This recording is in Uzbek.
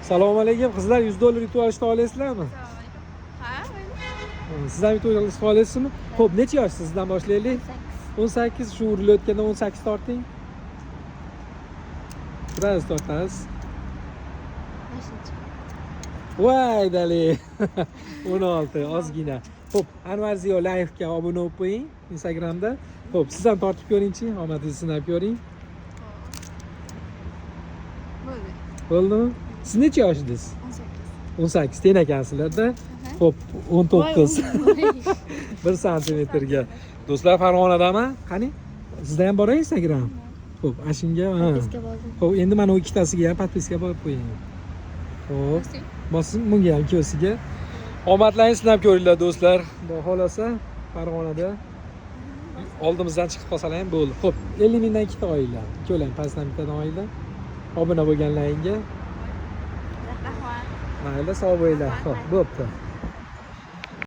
Assalomu alaykum qizlar, $100 yutib olishni olasizlarmi? Ha, mayli. Siz ham yutib olishni olasizmi? Xo'p, necha yosh sizdan boshlaylik? 18. Shu urilayotganda 18 torting. Biroz tortasiz. Voy dali. 16 ozgina. Xo'p, Anvar Ziyo Live'ga obuna bo'lib qo'ying Instagramda. Xo'p, siz ham tortib ko'ring-chi, omadingizni sinab ko'ring. Bo'ldi. Bo'ldimi? Siz necha yoshingiz? 18 teng ekansizlar-da. Xo'p, 19. 1 santimetrga. Do'stlar, Farg'onadaman. Qani? Sizda ham bor Instagram? Xo'p, ashunga. Xo'p, endi mana u ikkitasiga ham podpiska qo'yib qo'ying. Xo'p. Bosim bunga ham ikkalasiga. Omadlaringizni sinab ko'ringlar do'stlar. Xudo xolasa Farg'onada oldimizdan chiqib qolsalar ham bo'ldi. Xo'p, 50 mingdan ikkita oila. Ikkolang pastdan bittadan oila. Obuna bo'lganlaringga Rahmat. mayli, sog' bo'linglar. Xo'p, bo'pti.